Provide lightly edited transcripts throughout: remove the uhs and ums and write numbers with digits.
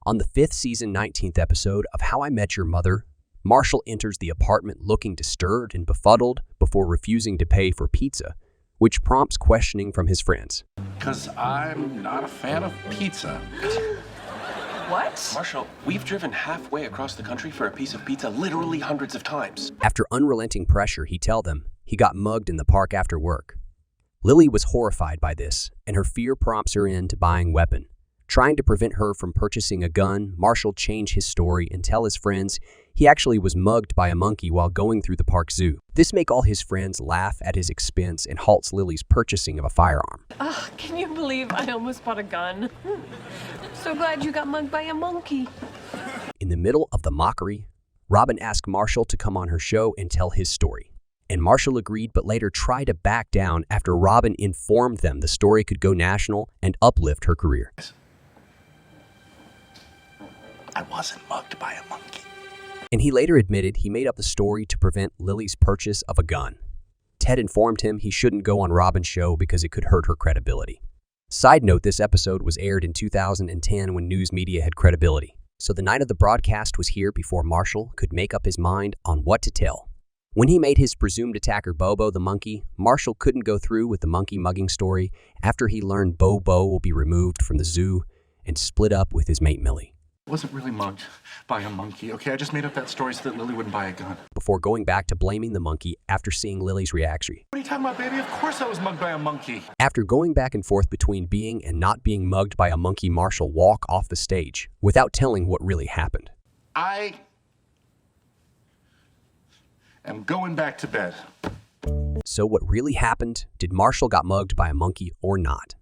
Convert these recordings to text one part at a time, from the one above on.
On the 5th season 19th episode of How I Met Your Mother, Marshall enters the apartment looking disturbed and befuddled before refusing to pay for pizza, which prompts questioning from his friends. Because I'm not a fan of pizza. What? Marshall, we've driven halfway across the country for a piece of pizza literally hundreds of times. After unrelenting pressure, he tells them he got mugged in the park after work. Lily was horrified by this, and her fear prompts her into buying weapon. Trying to prevent her from purchasing a gun, Marshall changed his story and tell his friends he actually was mugged by a monkey while going through the park zoo. This make all his friends laugh at his expense and halts Lily's purchasing of a firearm. Can you believe I almost bought a gun? So glad you got mugged by a monkey. In the middle of the mockery, Robin asked Marshall to come on her show and tell his story. And Marshall agreed, but later tried to back down after Robin informed them the story could go national and uplift her career. I wasn't mugged by a monkey. And he later admitted he made up the story to prevent Lily's purchase of a gun. Ted informed him he shouldn't go on Robin's show because it could hurt her credibility. Side note, this episode was aired in 2010 when news media had credibility. So the night of the broadcast was here before Marshall could make up his mind on what to tell. When he made his presumed attacker Bobo the monkey, Marshall couldn't go through with the monkey mugging story after he learned Bobo will be removed from the zoo and split up with his mate Millie. I wasn't really mugged by a monkey, okay? I just made up that story so that Lily wouldn't buy a gun. Before going back to blaming the monkey after seeing Lily's reaction. What are you talking about, baby? Of course I was mugged by a monkey. After going back and forth between being and not being mugged by a monkey, Marshall walked off the stage without telling what really happened. I am going back to bed. So what really happened? Did Marshall got mugged by a monkey or not?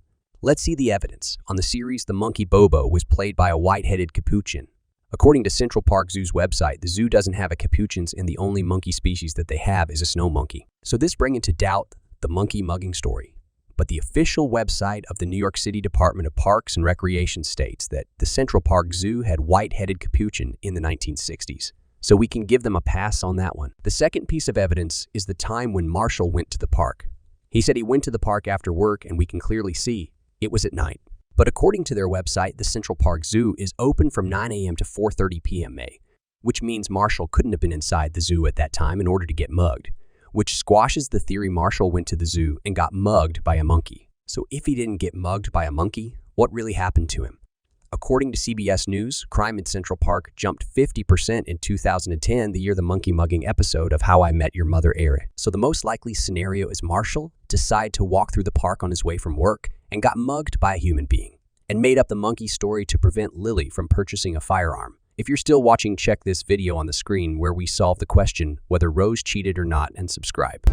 Let's see the evidence. On the series, the monkey Bobo was played by a white-headed capuchin. According to Central Park Zoo's website, the zoo doesn't have a capuchins and the only monkey species that they have is a snow monkey. So this brings into doubt the monkey mugging story. But the official website of the New York City Department of Parks and Recreation states that the Central Park Zoo had white-headed capuchin in the 1960s. So we can give them a pass on that one. The second piece of evidence is the time when Marshall went to the park. He said he went to the park after work, and we can clearly see it was at night. But according to their website, the Central Park Zoo is open from 9 a.m. to 4:30 p.m. which means Marshall couldn't have been inside the zoo at that time in order to get mugged, which squashes the theory Marshall went to the zoo and got mugged by a monkey. So if he didn't get mugged by a monkey, what really happened to him? According to CBS News, crime in Central Park jumped 50% in 2010, the year the monkey mugging episode of How I Met Your Mother aired. So the most likely scenario is Marshall decided to walk through the park on his way from work and got mugged by a human being, and made up the monkey story to prevent Lily from purchasing a firearm. If you're still watching, check this video on the screen where we solve the question whether Rose cheated or not, and subscribe.